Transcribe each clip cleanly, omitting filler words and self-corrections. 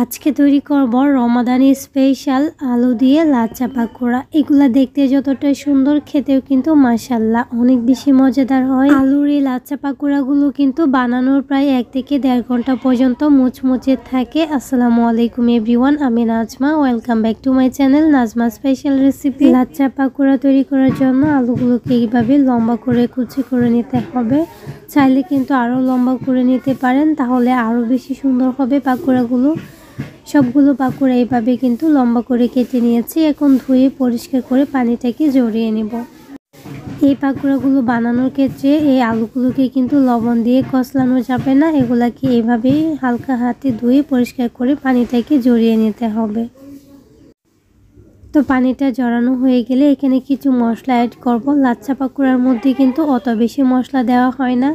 আজকে তৈরি করব রমাদানি স্পেশাল আলু দিয়ে লাচ্চা পাকোড়া। এগুলা দেখতে যতটা সুন্দর, খেতেও কিন্তু মাশাআল্লাহ অনেক বেশি মজাদার হয়। আলুর এই লাচ্চা পাকোড়াগুলো কিন্তু বানানোর প্রায় 1 থেকে 1.5 ঘন্টা পর্যন্ত মুচমুচে থাকে। আসসালামু আলাইকুম এভরিওয়ান, আমি Najma. Welcome back to my channel Najma special recipe. Lachha pakora তৈরি করার জন্য আলুগুলোকে এইভাবে লম্বা করে কুচি করে নিতে হবে। চাইলে কিন্তু আরও লম্বা করে নিতে পারেন, তাহলে আরও বেশি সুন্দর হবে পাকোড়াগুলো। সবগুলো পাকোড়া এইভাবে কিন্তু লম্বা করে কেটে নিয়েছি। এখন ধুয়ে পরিষ্কার করে পানিটাকে ঝরিয়ে নেব। এই পাকোড়াগুলো বানানোর ক্ষেত্রে এই আলুগুলোকে কিন্তু লবণ দিয়ে কষলানো যাবে না, এগুলাকে এইভাবেই হালকা হাতে ধুয়ে পরিষ্কার করে পানিটাকে ঝরিয়ে নিতে হবে। তো পানিটা ঝরানো হয়ে গেলে এখানে কিছু মশলা অ্যাড করব। লাচ্চা পাকোড়ার মধ্যে কিন্তু অত বেশি মশলা দেওয়া হয় না।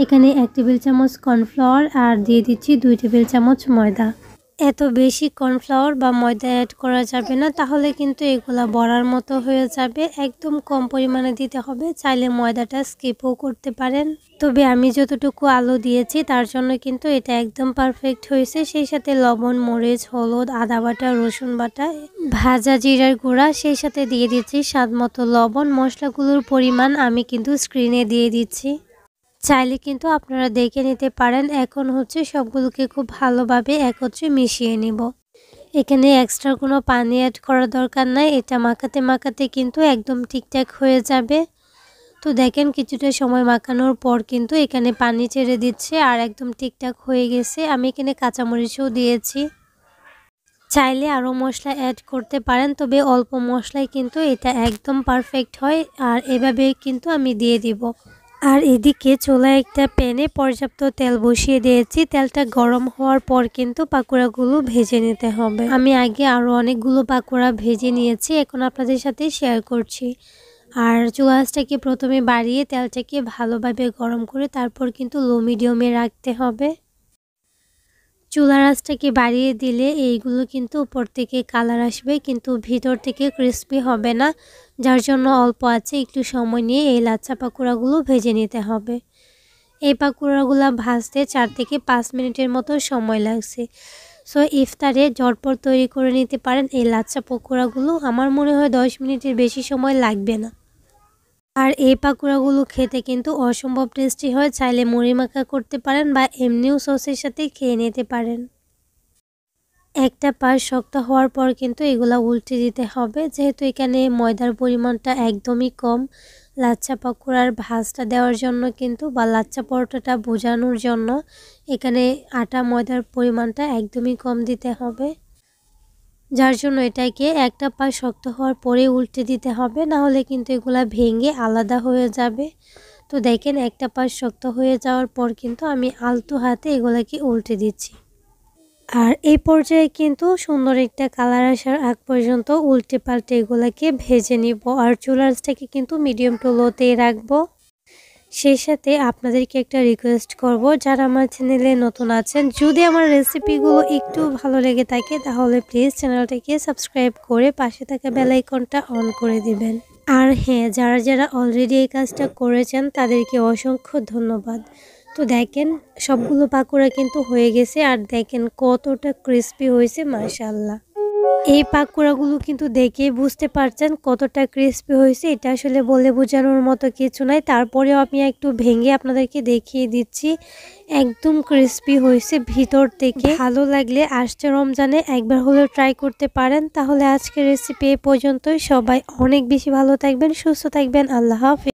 এখানে 1 টেবিল চামচ কর্নফ্লাওয়ার আর দিয়ে দিচ্ছি 2 টেবিল চামচ ময়দা। এত বেশি কর্নফ্লাওয়ার বা ময়দা অ্যাড করা যাবে না, তাহলে কিন্তু এগুলা বড়ার মতো হয়ে যাবে। একদম কম পরিমাণে দিতে হবে। চাইলে ময়দাটা স্কিপও করতে পারেন, তবে আমি যতটুকু আলু দিয়েছি তার জন্য কিন্তু এটা একদম পারফেক্ট হয়েছে। সেই সাথে লবণ, মরিচ, হলুদ, আদা বাটা, রসুন বাটা, ভাজা জিরার গুঁড়া, সেই সাথে দিয়ে দিচ্ছি স্বাদ মতো লবণ। মশলাগুলোর পরিমাণ আমি কিন্তু স্ক্রিনে দিয়ে দিচ্ছি, চাইলে কিন্তু আপনারা দেখে নিতে পারেন। এখন সবগুলোকে খুব ভালোভাবে একত্রে মিশিয়ে নিব। এখানে এক্সট্রা কোনো পানি অ্যাড করার দরকার নাই, এটা মাখাতে মাখাতে কিন্তু একদম ঠিকঠাক হয়ে যাবে। তো দেখেন কিছুটা সময় মাখানোর পর কিন্তু এখানে পানি ছেড়ে দিচ্ছে আর একদম ঠিকঠাক হয়ে গেছে। আমি এখানে কাঁচামরিচও দিয়েছি, চাইলে আরও মশলা অ্যাড করতে পারেন, তবে অল্প মশলায় কিন্তু এটা একদম পারফেক্ট হয়। আর এভাবে কিন্তু আমি দিয়ে দিব। আর এদিকে চুলায় একটা প্যানে পর্যাপ্ত তেল বসিয়ে দিয়েছি। তেলটা গরম হওয়ার পর কিন্তু পাকোড়াগুলো ভেজে নিতে হবে। আমি আগে আরও অনেকগুলো পাকোড়া ভেজে নিয়েছি, এখন আপনাদের সাথে শেয়ার করছি। আর চুলা আঁচটাকে প্রথমে বাড়িয়ে তেলটাকে ভালোভাবে গরম করে তারপর কিন্তু লো মিডিয়ামে রাখতে হবে। চুলার আঁচটাকে বাড়িয়ে দিলে এইগুলো কিন্তু উপর থেকে কালার আসবে, কিন্তু ভিতর থেকে ক্রিস্পি হবে না। যার জন্য অল্প আছে একটু সময় নিয়ে এই লাচ্চা পাকোড়াগুলো ভেজে নিতে হবে। এই পাকোড়াগুলো ভাজতে 4 থেকে 5 মিনিটের মতো সময় লাগছে। সো ইফতারে ঝটপট তৈরি করে নিতে পারেন এই লাচ্চা পাকোড়াগুলো। আমার মনে হয় 10 মিনিটের বেশি সময় লাগবে না। আর এই পাকোড়াগুলো খেতে কিন্তু অসম্ভব টেস্টি হয়। চাইলে মুড়ি মাখা করতে পারেন বা এমনিও সসের সাথে খেয়ে নিতে পারেন। একটা পাশ শক্ত হওয়ার পর কিন্তু এগুলা উল্টে দিতে হবে, যেহেতু এখানে ময়দার পরিমাণটা একদমই কম। লাচ্চা পাকোড়ার ভাজটা দেওয়ার জন্য কিন্তু বা লাচ্চা পরোটাটা বোঝানোর জন্য এখানে আটা ময়দার পরিমাণটা একদমই কম দিতে হবে। যার জন্য এটাকে একটা পা শক্ত হওয়ার পরে উল্টে দিতে হবে, না হলে কিন্তু এগুলা ভেঙে আলাদা হয়ে যাবে। তো দেখেন একটা পা শক্ত হয়ে যাওয়ার পর কিন্তু আমি আলতো হাতে এগুলাকে উল্টে দিচ্ছি। আর এই পর্যায়ে কিন্তু সুন্দর একটা কালার আসার আগ পর্যন্ত উল্টে পাল্টে এগুলাকে ভেজে নিব। আর চুলার আঁচটাকে কিন্তু মিডিয়াম টু লোতেই রাখবো। সেই সাথে আপনাদেরকে একটা রিকোয়েস্ট করব, যারা আমার চ্যানেলে নতুন আছেন, যদি আমার রেসিপিগুলো একটু ভালো লেগে থাকে তাহলে প্লিজ চ্যানেলটাকে সাবস্ক্রাইব করে পাশে থাকা বেল আইকনটা অন করে দিবেন। আর হ্যাঁ, যারা যারা অলরেডি এই কাজটা করেছেন তাদেরকে অসংখ্য ধন্যবাদ। তো দেখেন সবগুলো পাকোড়া কিন্তু হয়ে গেছে, আর দেখেন কতটা ক্রিস্পি হয়েছে মাশাআল্লাহ। এই পাকোড়াগুলো কিন্তু দেখে বুঝতে পারছেন কতটা ক্রিস্পি হয়েছে, এটা আসলে বলে বোঝানোর মতো কিছু নাই। তারপরেও আমি একটু ভেঙে আপনাদেরকে দেখিয়ে দিচ্ছি, একদম ক্রিস্পি হয়েছে ভিতর থেকে। ভালো লাগলে আসছে রমজানে একবার হলেও ট্রাই করতে পারেন। তাহলে আজকের রেসিপি এই পর্যন্তই। সবাই অনেক বেশি ভালো থাকবেন, সুস্থ থাকবেন। আল্লাহ হাফেজ।